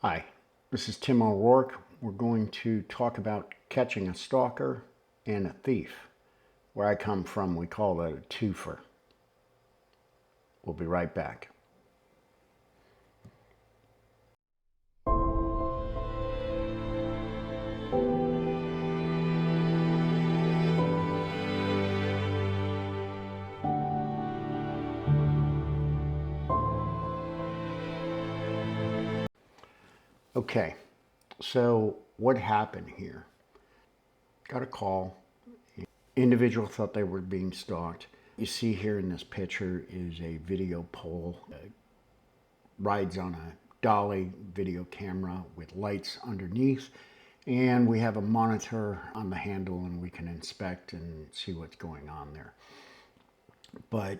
Hi, this is Tim O'Rourke. We're going to talk about catching a stalker and a thief. Where I come from, we call that a twofer. We'll be right back. Okay, so what happened here? Got a call. Individual thought they were being stalked. You see here in this picture is a video pole. Rides on a dolly video camera with lights underneath. And we have a monitor on the handle and we can inspect and see what's going on there. But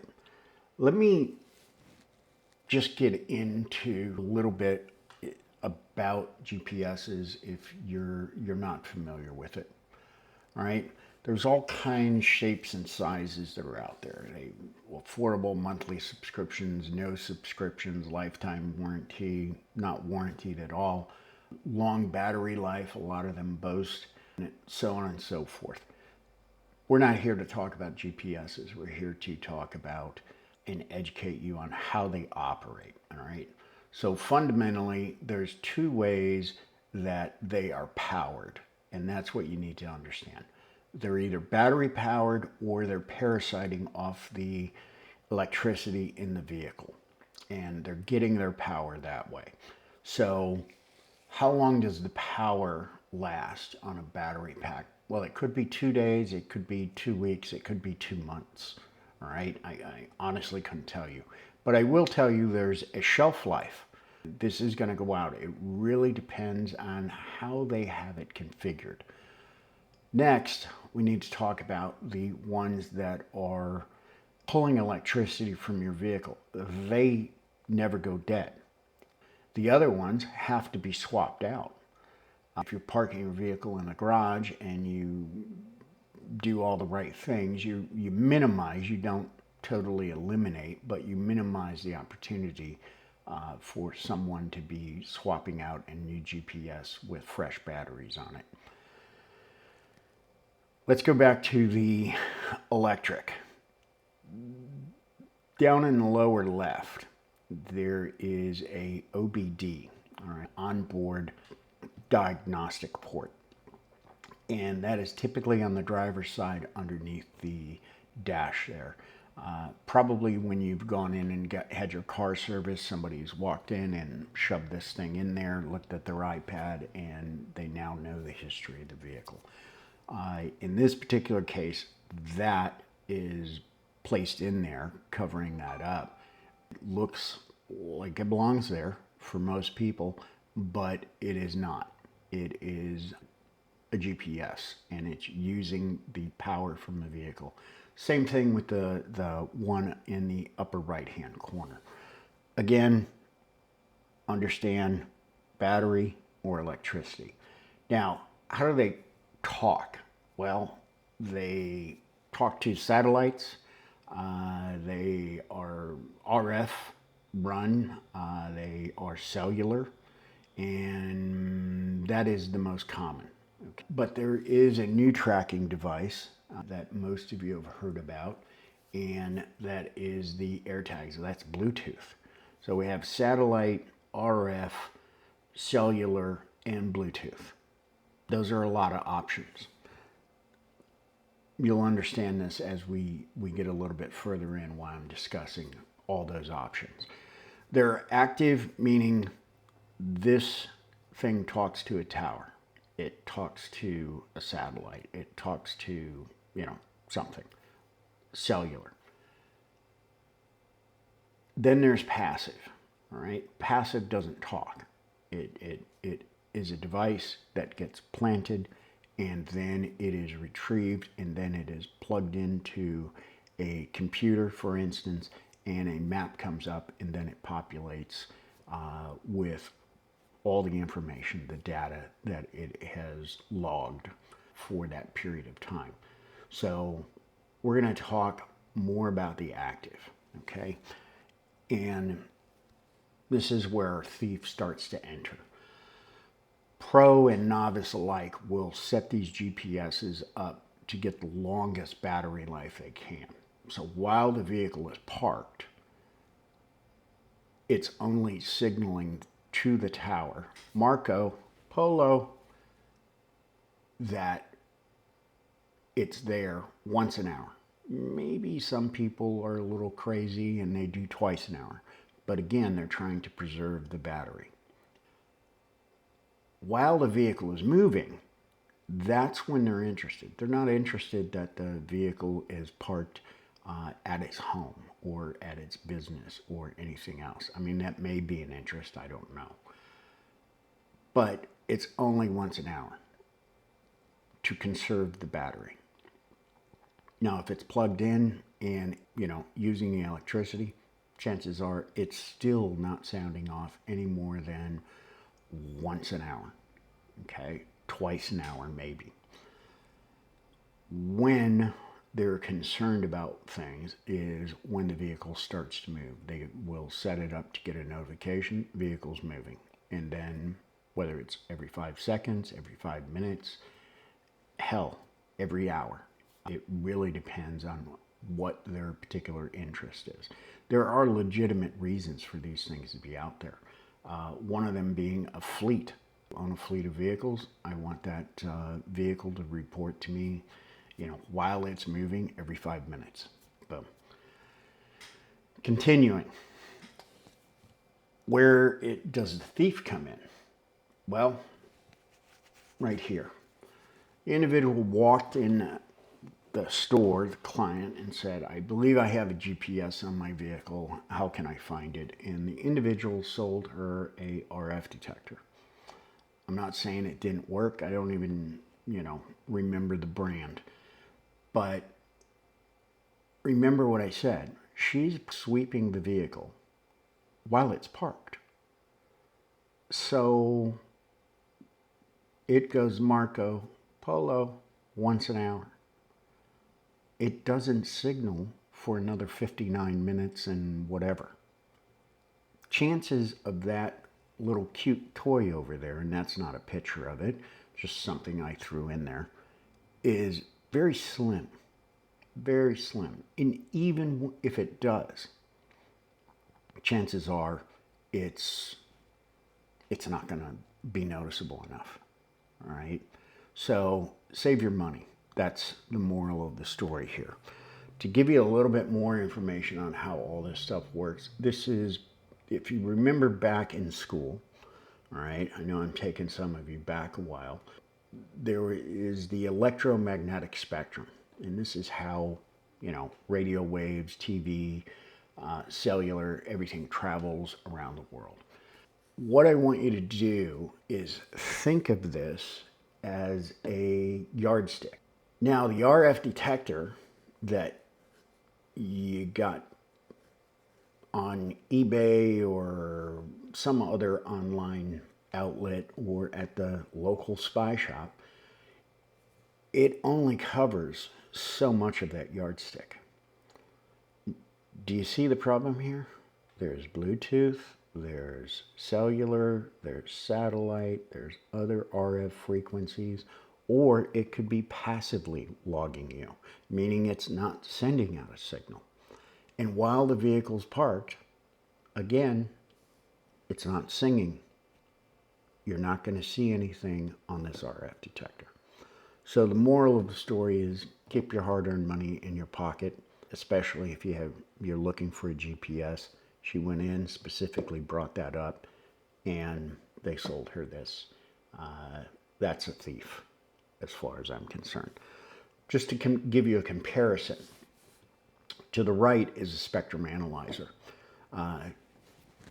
let me just get into a little bit about GPSs if you're not familiar with it. All right, there's all kinds, shapes, and sizes that are out there. Affordable monthly subscriptions, no subscriptions, lifetime warranty, not warranted at all, long battery life, a lot of them boast, and so on and so forth. We're not here to talk about GPSs. We're here to talk about and educate you on how they operate, all right? So fundamentally, there's two ways that they are powered, and that's what you need to understand. They're either battery powered or they're parasiting off the electricity in the vehicle, and they're getting their power that way. So how long does the power last on a battery pack? Well, it could be 2 days, it could be 2 weeks, it could be 2 months. All right, I honestly couldn't tell you. But I will tell you there's a shelf life. This is going to go out. It really depends on how they have it configured. Next, we need to talk about the ones that are pulling electricity from your vehicle. They never go dead. The other ones have to be swapped out. If you're parking your vehicle in a garage and you do all the right things, you minimize, you don't totally eliminate, but you minimize the opportunity for someone to be swapping out a new GPS with fresh batteries on it. Let's go back to the electric. Down in the lower left, there is a OBD, all right, onboard diagnostic port. And that is typically on the driver's side underneath the dash there. Probably when you've gone in and had your car serviced, somebody's walked in and shoved this thing in there, looked at their iPad, and they now know the history of the vehicle. In this particular case, that is placed in there, covering that up. It looks like it belongs there for most people, but it is not. It is a GPS, and it's using the power from the vehicle. Same thing with the one in the upper right-hand corner. Again, understand battery or electricity. Now, how do they talk? Well, they talk to satellites. They are RF run. They are cellular, and that is the most common. Okay. But there is a new tracking device that most of you have heard about, and that is the AirTags. That's Bluetooth. So we have satellite, RF, cellular, and Bluetooth. Those are a lot of options. You'll understand this as we get a little bit further in while I'm discussing all those options. They're active, meaning this thing talks to a tower. It talks to a satellite. It talks to, something. Cellular. Then there's passive, all right? Passive doesn't talk. It is a device that gets planted, and then it is retrieved, and then it is plugged into a computer, for instance, and a map comes up, and then it populates with all the information, the data that it has logged for that period of time. So we're going to talk more about the active, okay? And this is where thief starts to enter. Pro and novice alike will set these GPSs up to get the longest battery life they can. So while the vehicle is parked, it's only signaling to the tower, Marco Polo, that it's there once an hour. Maybe some people are a little crazy and they do twice an hour. But again, they're trying to preserve the battery. While the vehicle is moving, that's when they're interested. They're not interested that the vehicle is parked at its home or at its business or anything else. I mean, that may be an interest, I don't know. But it's only once an hour to conserve the battery. Now, if it's plugged in and, using the electricity, chances are it's still not sounding off any more than once an hour, okay? Twice an hour, maybe. When they're concerned about things is when the vehicle starts to move. They will set it up to get a notification, vehicle's moving. And then whether it's every 5 seconds, every 5 minutes, hell, every hour. It really depends on what their particular interest is. There are legitimate reasons for these things to be out there. One of them being a fleet. On a fleet of vehicles, I want that vehicle to report to me, while it's moving every 5 minutes. Boom. Continuing. Where does the thief come in? Well, right here. The individual walked in the store, the client, and said, I believe I have a GPS on my vehicle. How can I find it? And the individual sold her a RF detector. I'm not saying it didn't work. I don't even, remember the brand. But remember what I said. She's sweeping the vehicle while it's parked. So it goes Marco Polo once an hour. It doesn't signal for another 59 minutes and whatever. Chances of that little cute toy over there, and that's not a picture of it, just something I threw in there, is very slim. Very slim. And even if it does, chances are it's not going to be noticeable enough. All right? So save your money. That's the moral of the story here. To give you a little bit more information on how all this stuff works, this is, if you remember back in school, all right, I know I'm taking some of you back a while, there is the electromagnetic spectrum. And this is how, radio waves, TV, cellular, everything travels around the world. What I want you to do is think of this as a yardstick. Now, the RF detector that you got on eBay or some other online outlet or at the local spy shop, it only covers so much of that yardstick. Do you see the problem here? There's Bluetooth, there's cellular, there's satellite, there's other RF frequencies, or it could be passively logging you, meaning it's not sending out a signal. And while the vehicle's parked, again, it's not singing. You're not going to see anything on this RF detector. So the moral of the story is keep your hard-earned money in your pocket, especially if you're looking for a GPS. She went in, specifically brought that up, and they sold her this. That's a thief, as far as I'm concerned. Just to give you a comparison, to the right is a spectrum analyzer.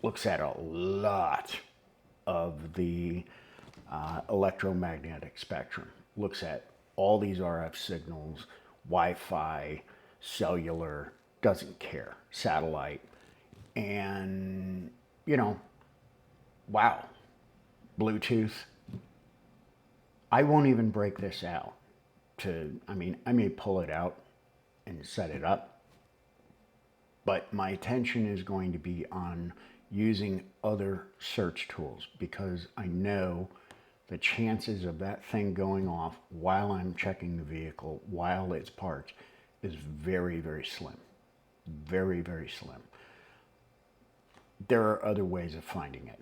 Looks at a lot of the electromagnetic spectrum. Looks at all these RF signals, Wi-Fi, cellular, doesn't care, satellite. And, wow, Bluetooth. I won't even break this out I may pull it out and set it up, but my attention is going to be on using other search tools because I know the chances of that thing going off while I'm checking the vehicle, while it's parked, is very, very slim. Very, very slim. There are other ways of finding it.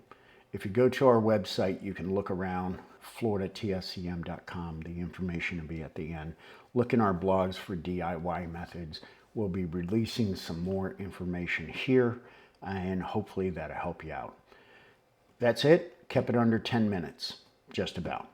If you go to our website, you can look around, floridatscm.com. The information will be at the end. Look in our blogs for DIY methods. We'll be releasing some more information here, and hopefully that'll help you out. That's it. Kept it under 10 minutes, just about.